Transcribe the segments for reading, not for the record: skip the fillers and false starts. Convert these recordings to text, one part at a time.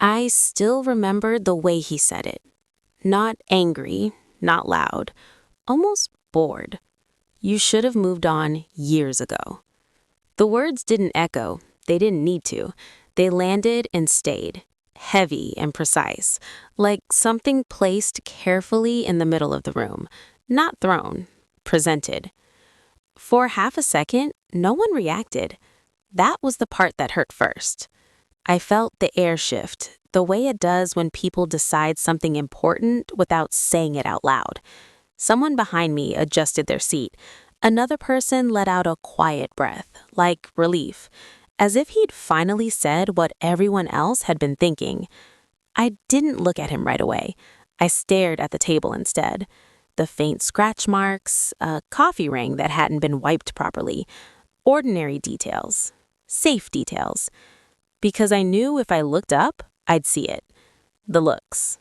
I still remembered the way he said it. Not angry, not loud, almost bored. You should have moved on years ago. The words didn't echo. They didn't need to. They landed and stayed, heavy and precise, like something placed carefully in the middle of the room, not thrown, presented. For half a second, no one reacted. That was the part that hurt first. I felt the air shift, the way it does when people decide something important without saying it out loud. Someone behind me adjusted their seat. Another person let out a quiet breath, like relief, as if he'd finally said what everyone else had been thinking. I didn't look at him right away. I stared at the table instead. The faint scratch marks, a coffee ring that hadn't been wiped properly, ordinary details, safe details. Because I knew if I looked up, I'd see it. The looks.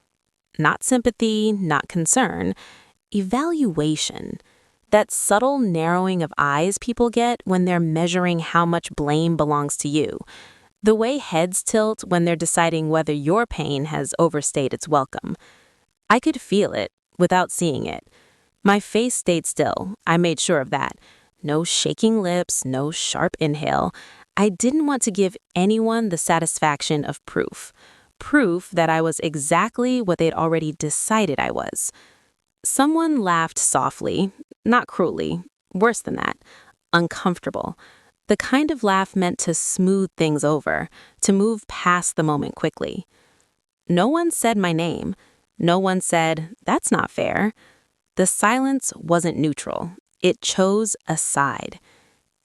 Not sympathy, not concern. Evaluation. That subtle narrowing of eyes people get when they're measuring how much blame belongs to you. The way heads tilt when they're deciding whether your pain has overstayed its welcome. I could feel it without seeing it. My face stayed still. I made sure of that. No shaking lips, no sharp inhale. I didn't want to give anyone the satisfaction of proof. Proof that I was exactly what they'd already decided I was. Someone laughed softly, not cruelly, worse than that, uncomfortable. The kind of laugh meant to smooth things over, to move past the moment quickly. No one said my name. No one said, "That's not fair." The silence wasn't neutral. It chose a side.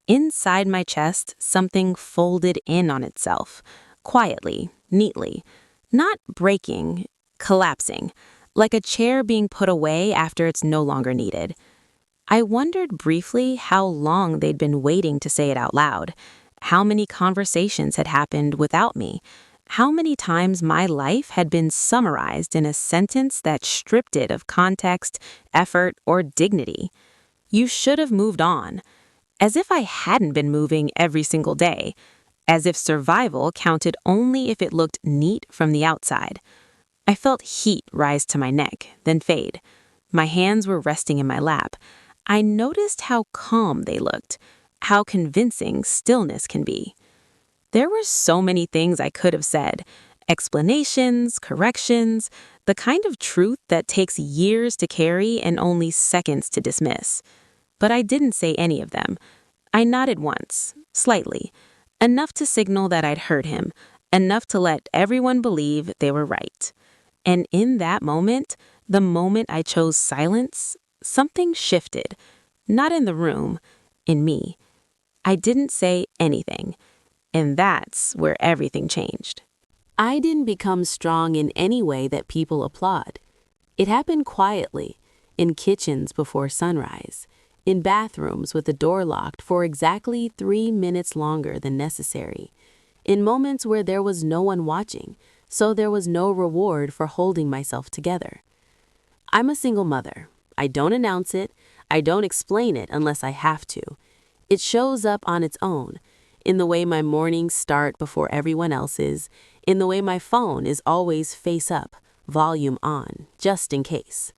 Inside my chest, something folded in on itself, quietly, neatly, not breaking, collapsing, like a chair being put away after it's no longer needed. I wondered briefly how long they'd been waiting to say it out loud, how many conversations had happened without me, how many times my life had been summarized in a sentence that stripped it of context, effort, or dignity. You should have moved on. As if I hadn't been moving every single day. As if survival counted only if it looked neat from the outside. I felt heat rise to my neck, then fade. My hands were resting in my lap. I noticed how calm they looked, how convincing stillness can be. There were so many things I could have said. Explanations, corrections, the kind of truth that takes years to carry and only seconds to dismiss. But I didn't say any of them. I nodded once, slightly, enough to signal that I'd heard him, enough to let everyone believe they were right. And in that moment, the moment I chose silence, something shifted. Not in the room, in me. I didn't say anything. And that's where everything changed. I didn't become strong in any way that people applaud. It happened quietly, in kitchens before sunrise, in bathrooms with the door locked for exactly 3 minutes longer than necessary, in moments where there was no one watching, so there was no reward for holding myself together. I'm a single mother. I don't announce it. I don't explain it unless I have to. It shows up on its own, in the way my mornings start before everyone else's, in the way my phone is always face up, volume on, just in case.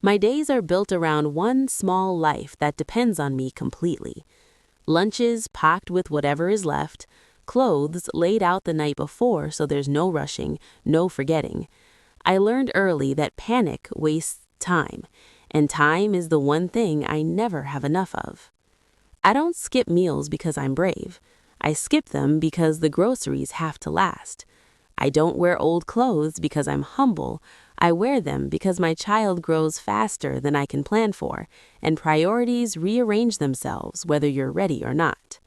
My days are built around one small life that depends on me completely. Lunches packed with whatever is left, clothes laid out the night before so there's no rushing, no forgetting. I learned early that panic wastes time, and time is the one thing I never have enough of. I don't skip meals because I'm brave. I skip them because the groceries have to last. I don't wear old clothes because I'm humble. I wear them because my child grows faster than I can plan for, and priorities rearrange themselves whether you're ready or not.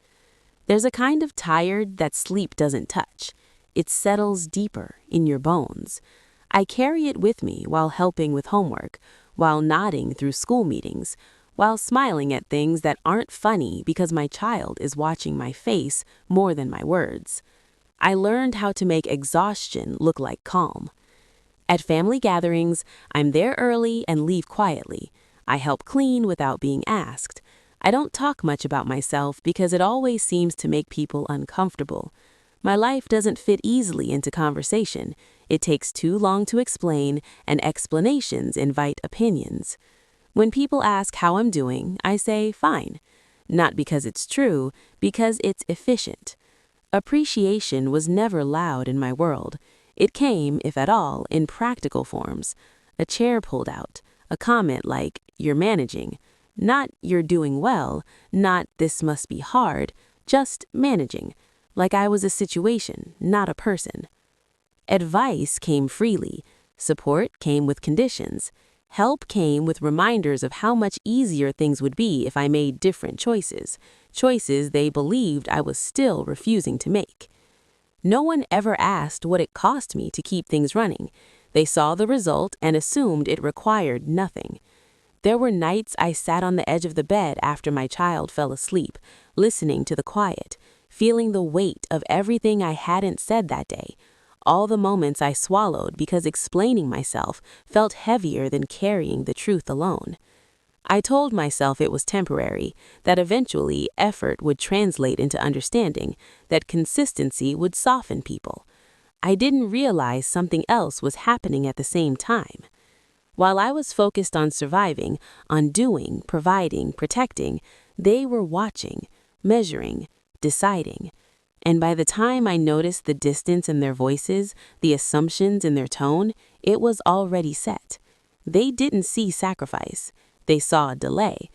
There's a kind of tired that sleep doesn't touch. It settles deeper in your bones. I carry it with me while helping with homework, while nodding through school meetings, while smiling at things that aren't funny because my child is watching my face more than my words. I learned how to make exhaustion look like calm. At family gatherings, I'm there early and leave quietly. I help clean without being asked. I don't talk much about myself because it always seems to make people uncomfortable. My life doesn't fit easily into conversation. It takes too long to explain, and explanations invite opinions. When people ask how I'm doing, I say fine. Not because it's true, because it's efficient. Appreciation was never loud in my world. It came, if at all, in practical forms. A chair pulled out, a comment like, "You're managing." Not "you're doing well," not "this must be hard," just managing, like I was a situation, not a person. Advice came freely. Support came with conditions. Help came with reminders of how much easier things would be if I made different choices they believed I was still refusing to make. No one ever asked what it cost me to keep things running. They saw the result and assumed it required nothing. There were nights I sat on the edge of the bed after my child fell asleep, listening to the quiet, feeling the weight of everything I hadn't said that day. All the moments I swallowed because explaining myself felt heavier than carrying the truth alone. I told myself it was temporary, that eventually effort would translate into understanding, that consistency would soften people. I didn't realize something else was happening at the same time. While I was focused on surviving, on doing, providing, protecting, they were watching, measuring, deciding. And by the time I noticed the distance in their voices, the assumptions in their tone, it was already set. They didn't see sacrifice. They saw a delay.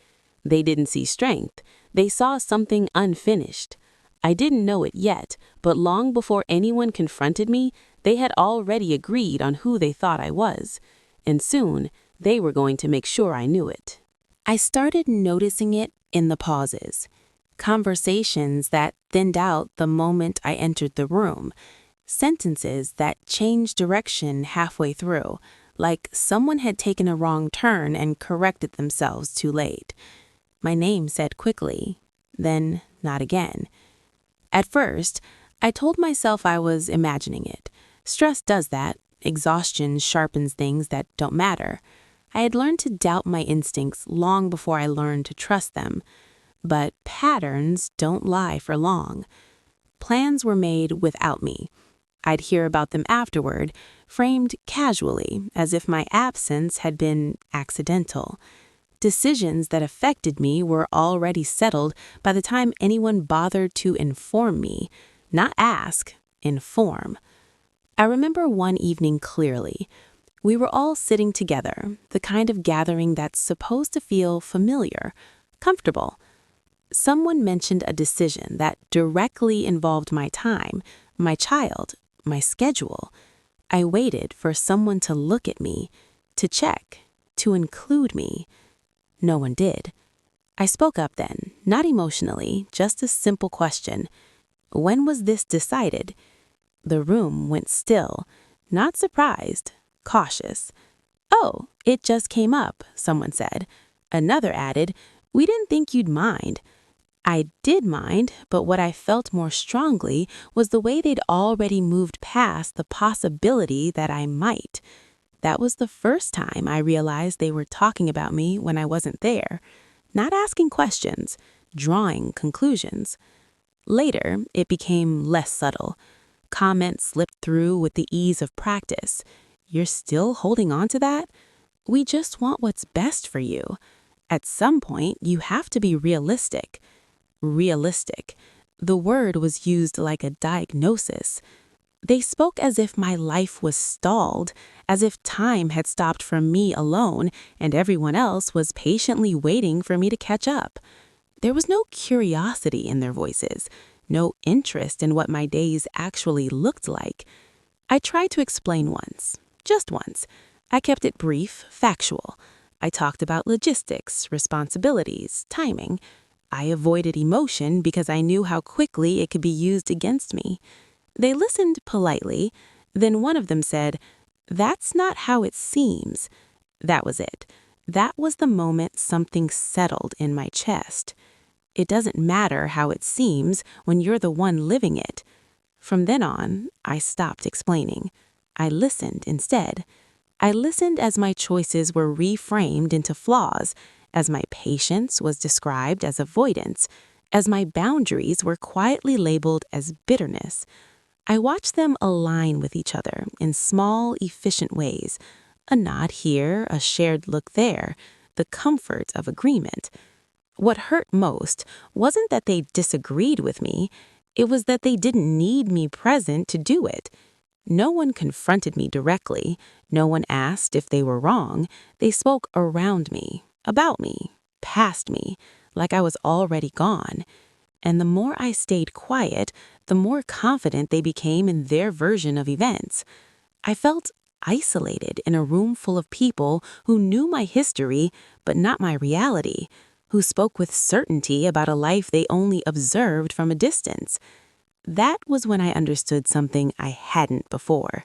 They didn't see strength. They saw something unfinished. I didn't know it yet, but long before anyone confronted me, they had already agreed on who they thought I was. And soon, they were going to make sure I knew it. I started noticing it in the pauses. Conversations that thinned out the moment I entered the room. Sentences that changed direction halfway through, like someone had taken a wrong turn and corrected themselves too late. My name said quickly, then not again. At first, I told myself I was imagining it. Stress does that. Exhaustion sharpens things that don't matter. I had learned to doubt my instincts long before I learned to trust them. But patterns don't lie for long. Plans were made without me. I'd hear about them afterward, framed casually, as if my absence had been accidental. Decisions that affected me were already settled by the time anyone bothered to inform me. Not ask, inform. I remember one evening clearly. We were all sitting together, the kind of gathering that's supposed to feel familiar, comfortable. Someone mentioned a decision that directly involved my time, my child, my schedule. I waited for someone to look at me, to check, to include me. No one did. I spoke up then, not emotionally, just a simple question. When was this decided? The room went still, not surprised, cautious. "Oh, it just came up," someone said. Another added, "We didn't think you'd mind." I did mind, but what I felt more strongly was the way they'd already moved past the possibility that I might. That was the first time I realized they were talking about me when I wasn't there, not asking questions, drawing conclusions. Later, it became less subtle. Comments slipped through with the ease of practice. "You're still holding on to that? We just want what's best for you. At some point, you have to be realistic." Realistic. The word was used like a diagnosis. They spoke as if my life was stalled, as if time had stopped for me alone and everyone else was patiently waiting for me to catch up. There was no curiosity in their voices, no interest in what my days actually looked like. I tried to explain once, just once. I kept it brief, factual. I talked about logistics, responsibilities, timing. I avoided emotion because I knew how quickly it could be used against me. They listened politely. Then one of them said, "That's not how it seems." That was it. That was the moment something settled in my chest. It doesn't matter how it seems when you're the one living it. From then on, I stopped explaining. I listened instead. I listened as my choices were reframed into flaws, as my patience was described as avoidance, as my boundaries were quietly labeled as bitterness. I watched them align with each other in small, efficient ways. A nod here, a shared look there, the comfort of agreement. What hurt most wasn't that they disagreed with me, it was that they didn't need me present to do it. No one confronted me directly, no one asked if they were wrong. They spoke around me, about me, past me, like I was already gone. And the more I stayed quiet, the more confident they became in their version of events. I felt isolated in a room full of people who knew my history, but not my reality, who spoke with certainty about a life they only observed from a distance. That was when I understood something I hadn't before.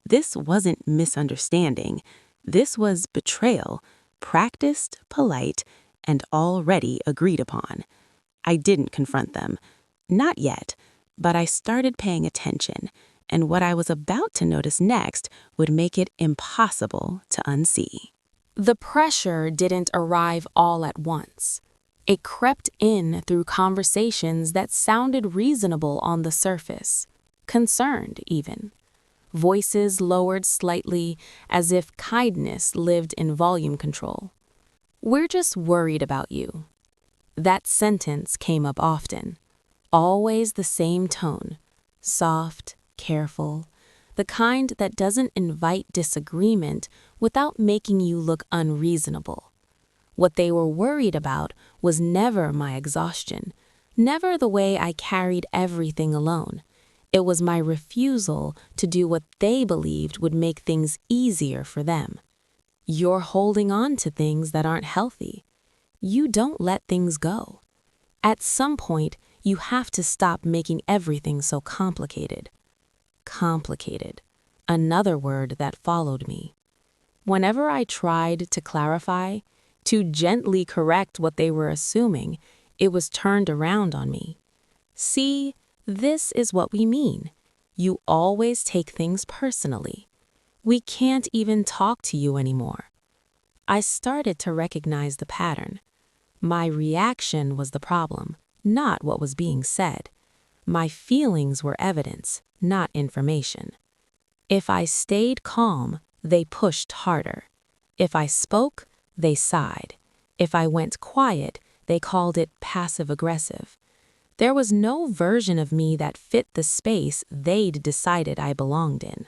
This wasn't misunderstanding. This was betrayal, practiced, polite, and already agreed upon. I didn't confront them. Not yet, but I started paying attention, and what I was about to notice next would make it impossible to unsee. The pressure didn't arrive all at once. It crept in through conversations that sounded reasonable on the surface, concerned even. Voices lowered slightly as if kindness lived in volume control. "We're just worried about you." That sentence came up often. Always the same tone, soft, careful, the kind that doesn't invite disagreement without making you look unreasonable. What they were worried about was never my exhaustion, never the way I carried everything alone. It was my refusal to do what they believed would make things easier for them. You're holding on to things that aren't healthy. You don't let things go. At some point, you have to stop making everything so complicated. Complicated. Another word that followed me. Whenever I tried to clarify, to gently correct what they were assuming, it was turned around on me. "See, this is what we mean. You always take things personally. We can't even talk to you anymore." I started to recognize the pattern. My reaction was the problem, not what was being said. My feelings were evidence, not information. If I stayed calm, they pushed harder. If I spoke, they sighed. If I went quiet, they called it passive-aggressive. There was no version of me that fit the space they'd decided I belonged in.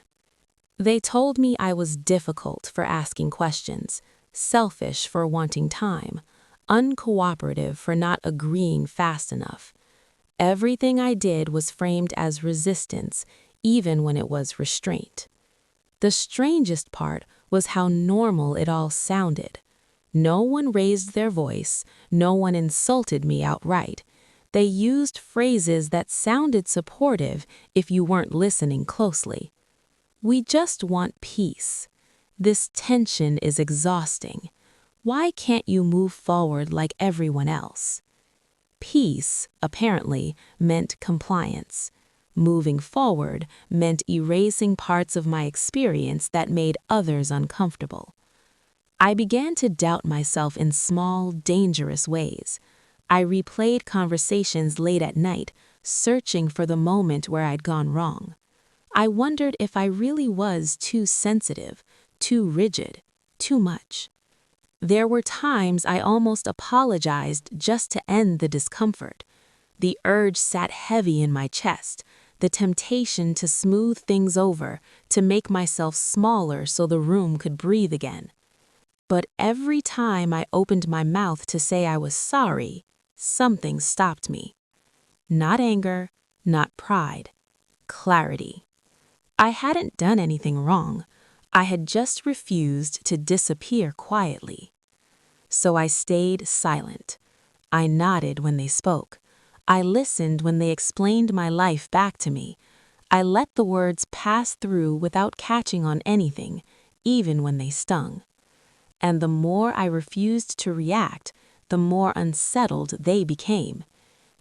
They told me I was difficult for asking questions, selfish for wanting time, uncooperative for not agreeing fast enough. Everything I did was framed as resistance, even when it was restraint. The strangest part was how normal it all sounded. No one raised their voice, no one insulted me outright. They used phrases that sounded supportive if you weren't listening closely. "We just want peace. This tension is exhausting. Why can't you move forward like everyone else?" Peace, apparently, meant compliance. Moving forward meant erasing parts of my experience that made others uncomfortable. I began to doubt myself in small, dangerous ways. I replayed conversations late at night, searching for the moment where I'd gone wrong. I wondered if I really was too sensitive, too rigid, too much. There were times I almost apologized just to end the discomfort. The urge sat heavy in my chest, the temptation to smooth things over, to make myself smaller so the room could breathe again. But every time I opened my mouth to say I was sorry, something stopped me. Not anger, not pride, clarity. I hadn't done anything wrong. I had just refused to disappear quietly. So I stayed silent. I nodded when they spoke. I listened when they explained my life back to me. I let the words pass through without catching on anything, even when they stung. And the more I refused to react, the more unsettled they became.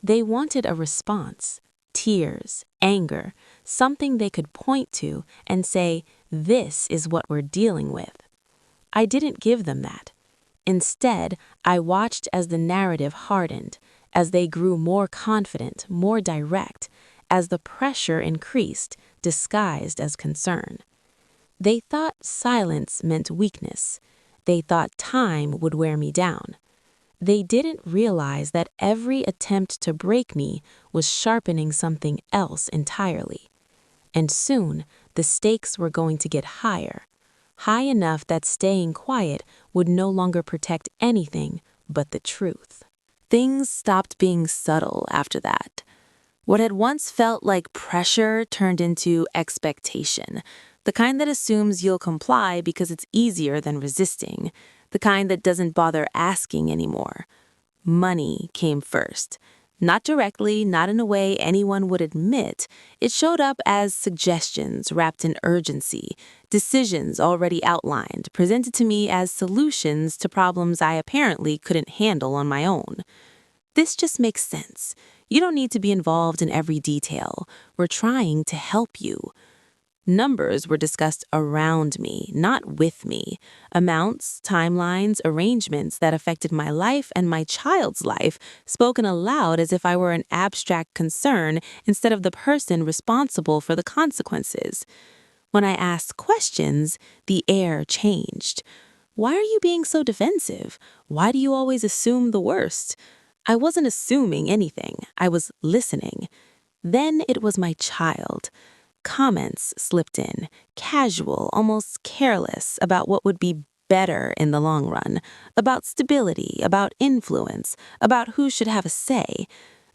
They wanted a response, tears, anger, something they could point to and say, "This is what we're dealing with." I didn't give them that. Instead, I watched as the narrative hardened, as they grew more confident, more direct, as the pressure increased, disguised as concern. They thought silence meant weakness. They thought time would wear me down. They didn't realize that every attempt to break me was sharpening something else entirely. And soon, the stakes were going to get higher, high enough that staying quiet would no longer protect anything but the truth. Things stopped being subtle after that. What had once felt like pressure turned into expectation, the kind that assumes you'll comply because it's easier than resisting, the kind that doesn't bother asking anymore. Money came first. Not directly, not in a way anyone would admit. It showed up as suggestions wrapped in urgency, decisions already outlined, presented to me as solutions to problems I apparently couldn't handle on my own. This just makes sense. You don't need to be involved in every detail. We're trying to help you. Numbers were discussed around me, not with me. Amounts, timelines, arrangements that affected my life and my child's life, spoken aloud as if I were an abstract concern instead of the person responsible for the consequences. When I asked questions, the air changed. Why are you being so defensive? Why do you always assume the worst? I wasn't assuming anything. I was listening. Then it was my child. Comments slipped in, casual, almost careless, about what would be better in the long run, about stability, about influence, about who should have a say.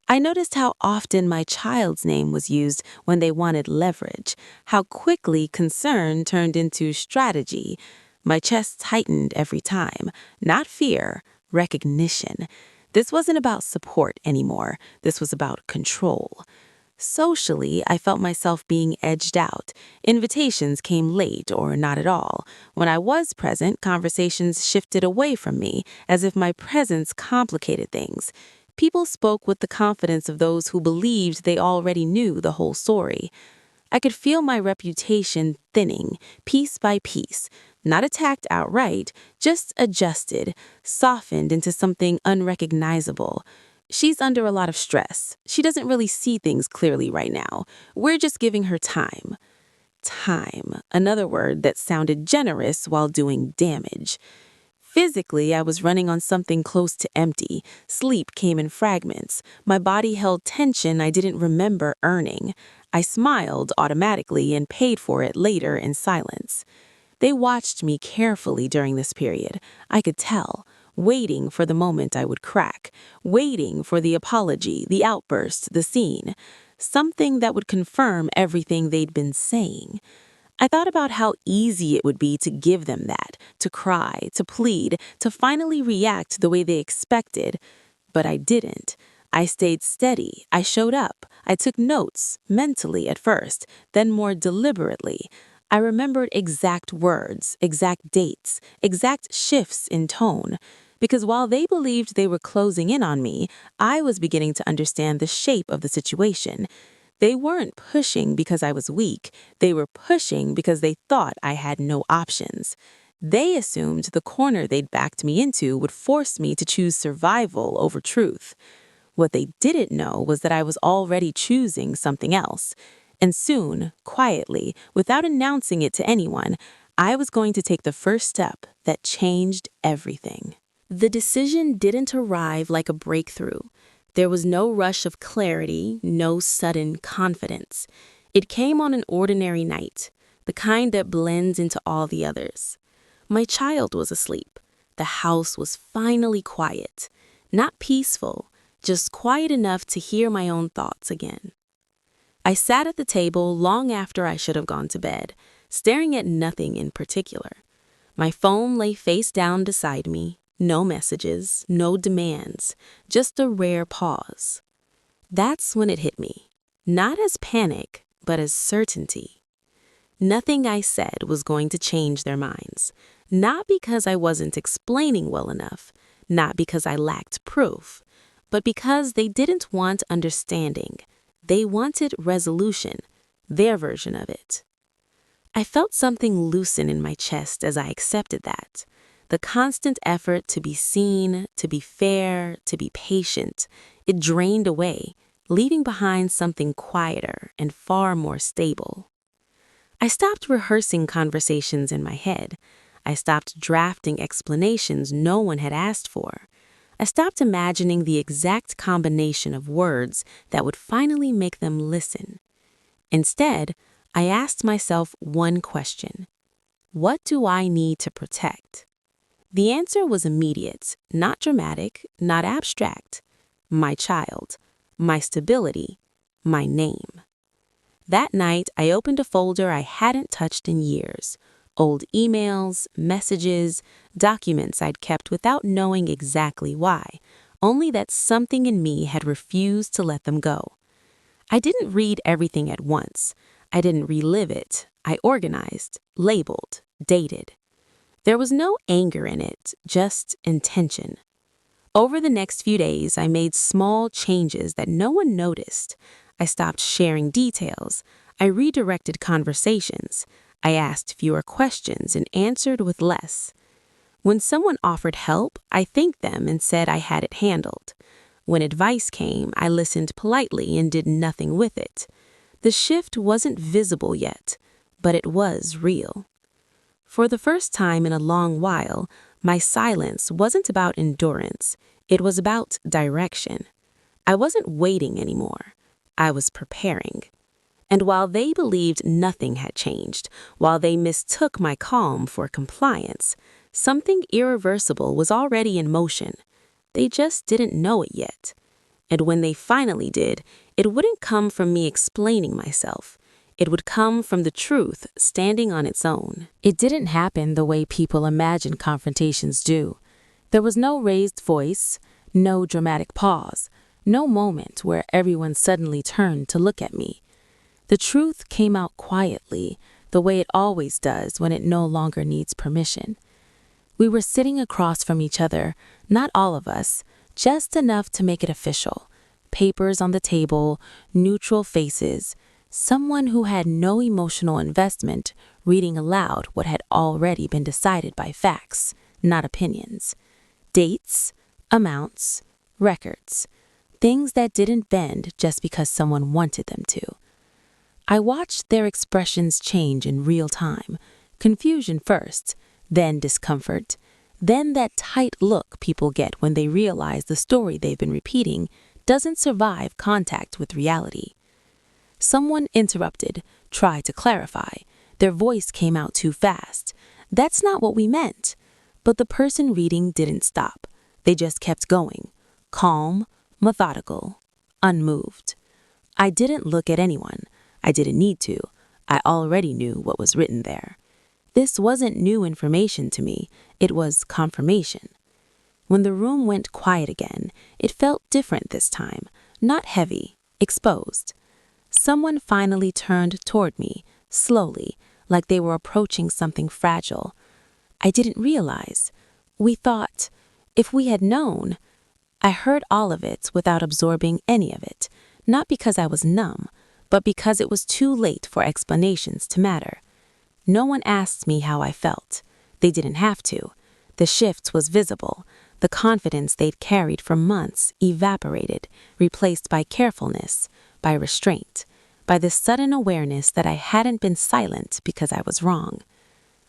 I noticed how often my child's name was used when they wanted leverage, how quickly concern turned into strategy. My chest tightened every time, not fear, recognition. This wasn't about support anymore. This was about control. Socially, I felt myself being edged out. Invitations came late or not at all. When I was present, conversations shifted away from me, as if my presence complicated things. People spoke with the confidence of those who believed they already knew the whole story. I could feel my reputation thinning, piece by piece, not attacked outright, just adjusted, softened into something unrecognizable. She's under a lot of stress. She doesn't really see things clearly right now. We're just giving her time. Time, another word that sounded generous while doing damage. Physically, I was running on something close to empty. Sleep came in fragments. My body held tension I didn't remember earning. I smiled automatically and paid for it later in silence. They watched me carefully during this period. I could tell. Waiting for the moment I would crack, waiting for the apology, the outburst, the scene, something that would confirm everything they'd been saying. I thought about how easy it would be to give them that, to cry, to plead, to finally react the way they expected. But I didn't. I stayed steady. I showed up. I took notes, mentally at first, then more deliberately. I remembered exact words, exact dates, exact shifts in tone. Because while they believed they were closing in on me, I was beginning to understand the shape of the situation. They weren't pushing because I was weak. They were pushing because they thought I had no options. They assumed the corner they'd backed me into would force me to choose survival over truth. What they didn't know was that I was already choosing something else. And soon, quietly, without announcing it to anyone, I was going to take the first step that changed everything. The decision didn't arrive like a breakthrough. There was no rush of clarity, no sudden confidence. It came on an ordinary night, the kind that blends into all the others. My child was asleep. The house was finally quiet. Not peaceful, just quiet enough to hear my own thoughts again. I sat at the table long after I should have gone to bed, staring at nothing in particular. My phone lay face down beside me. No messages, no demands, just a rare pause. That's when it hit me, not as panic, but as certainty. Nothing I said was going to change their minds, not because I wasn't explaining well enough, not because I lacked proof, but because they didn't want understanding. They wanted resolution, their version of it. I felt something loosen in my chest as I accepted that. The constant effort to be seen, to be fair, to be patient, it drained away, leaving behind something quieter and far more stable. I stopped rehearsing conversations in my head. I stopped drafting explanations no one had asked for. I stopped imagining the exact combination of words that would finally make them listen. Instead, I asked myself one question: what do I need to protect? The answer was immediate, not dramatic, not abstract. My child, my stability, my name. That night, I opened a folder I hadn't touched in years. Old emails, messages, documents I'd kept without knowing exactly why, only that something in me had refused to let them go. I didn't read everything at once. I didn't relive it. I organized, labeled, dated. There was no anger in it, just intention. Over the next few days, I made small changes that no one noticed. I stopped sharing details. I redirected conversations. I asked fewer questions and answered with less. When someone offered help, I thanked them and said I had it handled. When advice came, I listened politely and did nothing with it. The shift wasn't visible yet, but it was real. For the first time in a long while, my silence wasn't about endurance. It was about direction. I wasn't waiting anymore. I was preparing. And while they believed nothing had changed, while they mistook my calm for compliance, something irreversible was already in motion. They just didn't know it yet. And when they finally did, it wouldn't come from me explaining myself. It would come from the truth standing on its own. It didn't happen the way people imagine confrontations do. There was no raised voice, no dramatic pause, no moment where everyone suddenly turned to look at me. The truth came out quietly, the way it always does when it no longer needs permission. We were sitting across from each other, not all of us, just enough to make it official. Papers on the table, neutral faces, someone who had no emotional investment reading aloud what had already been decided by facts, not opinions. Dates, amounts, records, things that didn't bend just because someone wanted them to. I watched their expressions change in real time. Confusion first, then discomfort, then that tight look people get when they realize the story they've been repeating doesn't survive contact with reality. Someone interrupted, tried to clarify. Their voice came out too fast. That's not what we meant. But the person reading didn't stop. They just kept going, calm, methodical, unmoved. I didn't look at anyone. I didn't need to. I already knew what was written there. This wasn't new information to me. It was confirmation. When the room went quiet again, it felt different this time. Not heavy, exposed. Someone finally turned toward me, slowly, like they were approaching something fragile. I didn't realize. We thought, if we had known. I heard all of it without absorbing any of it, not because I was numb, but because it was too late for explanations to matter. No one asked me how I felt. They didn't have to. The shift was visible. The confidence they'd carried for months evaporated, replaced by carefulness, by restraint, by the sudden awareness that I hadn't been silent because I was wrong.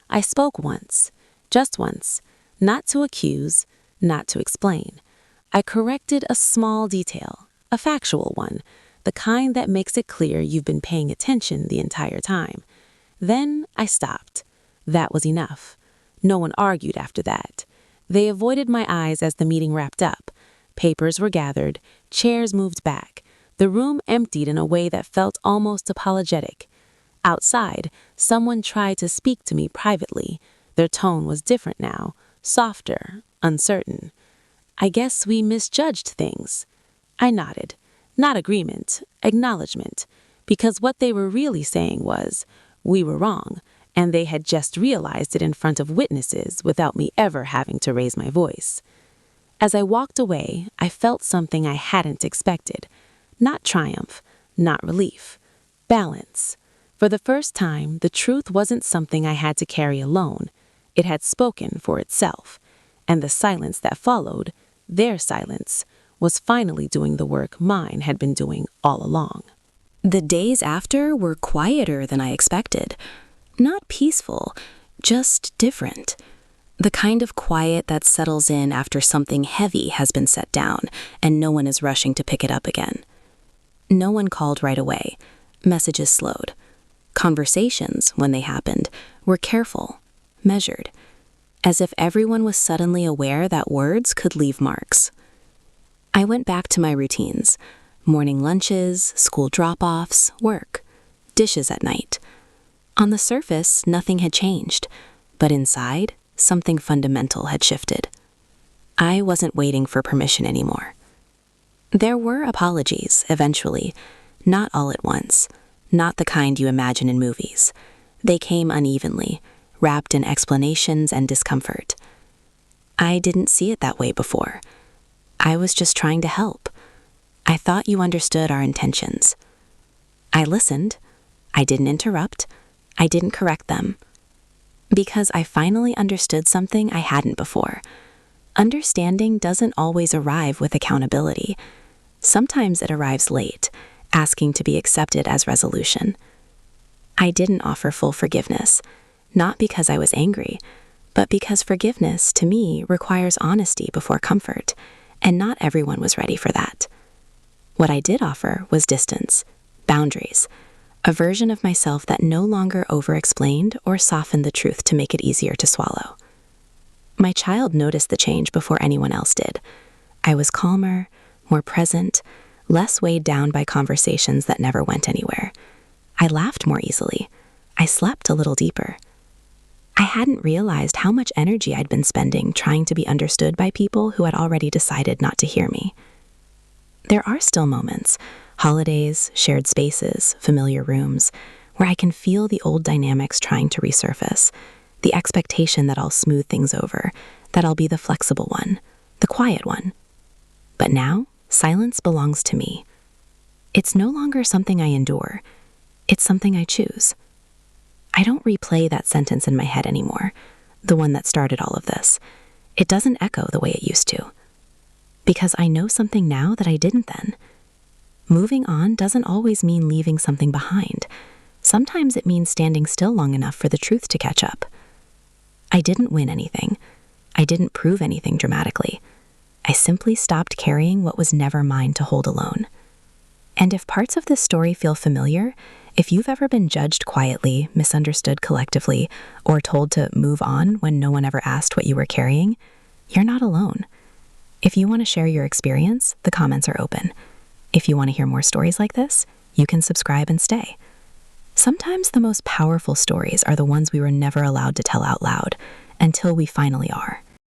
I spoke once, just once, not to accuse, not to explain. I corrected a small detail, a factual one, the kind that makes it clear you've been paying attention the entire time. Then I stopped. That was enough. No one argued after that. They avoided my eyes as the meeting wrapped up. Papers were gathered, chairs moved back. The room emptied in a way that felt almost apologetic. Outside, someone tried to speak to me privately. Their tone was different now, softer, uncertain. I guess we misjudged things. I nodded. Not agreement, acknowledgement. Because what they were really saying was, we were wrong, and they had just realized it in front of witnesses without me ever having to raise my voice. As I walked away, I felt something I hadn't expected. Not triumph, not relief. Balance. For the first time, the truth wasn't something I had to carry alone. It had spoken for itself. And the silence that followed, their silence, was finally doing the work mine had been doing all along. The days after were quieter than I expected. Not peaceful, just different. The kind of quiet that settles in after something heavy has been set down and no one is rushing to pick it up again. No one called right away. Messages slowed. Conversations, when they happened, were careful, measured, as if everyone was suddenly aware that words could leave marks. I went back to my routines: morning lunches, school drop-offs, work, dishes at night. On the surface, nothing had changed, but inside, something fundamental had shifted. I wasn't waiting for permission anymore. There were apologies, eventually, not all at once, not the kind you imagine in movies. They came unevenly, wrapped in explanations and discomfort. I didn't see it that way before. I was just trying to help. I thought you understood our intentions. I listened. I didn't interrupt. I didn't correct them. Because I finally understood something I hadn't before. Understanding doesn't always arrive with accountability. Sometimes it arrives late, asking to be accepted as resolution. I didn't offer full forgiveness, not because I was angry, but because forgiveness, to me, requires honesty before comfort, and not everyone was ready for that. What I did offer was distance, boundaries, a version of myself that no longer over-explained or softened the truth to make it easier to swallow. My child noticed the change before anyone else did. I was calmer, more present, less weighed down by conversations that never went anywhere. I laughed more easily. I slept a little deeper. I hadn't realized how much energy I'd been spending trying to be understood by people who had already decided not to hear me. There are still moments, holidays, shared spaces, familiar rooms, where I can feel the old dynamics trying to resurface, the expectation that I'll smooth things over, that I'll be the flexible one, the quiet one. But now, silence belongs to me. It's no longer something I endure. It's something I choose. I don't replay that sentence in my head anymore, the one that started all of this. It doesn't echo the way it used to. Because I know something now that I didn't then. Moving on doesn't always mean leaving something behind. Sometimes it means standing still long enough for the truth to catch up. I didn't win anything. I didn't prove anything dramatically. I simply stopped carrying what was never mine to hold alone. And if parts of this story feel familiar, if you've ever been judged quietly, misunderstood collectively, or told to move on when no one ever asked what you were carrying, you're not alone. If you want to share your experience, the comments are open. If you want to hear more stories like this, you can subscribe and stay. Sometimes the most powerful stories are the ones we were never allowed to tell out loud, until we finally are.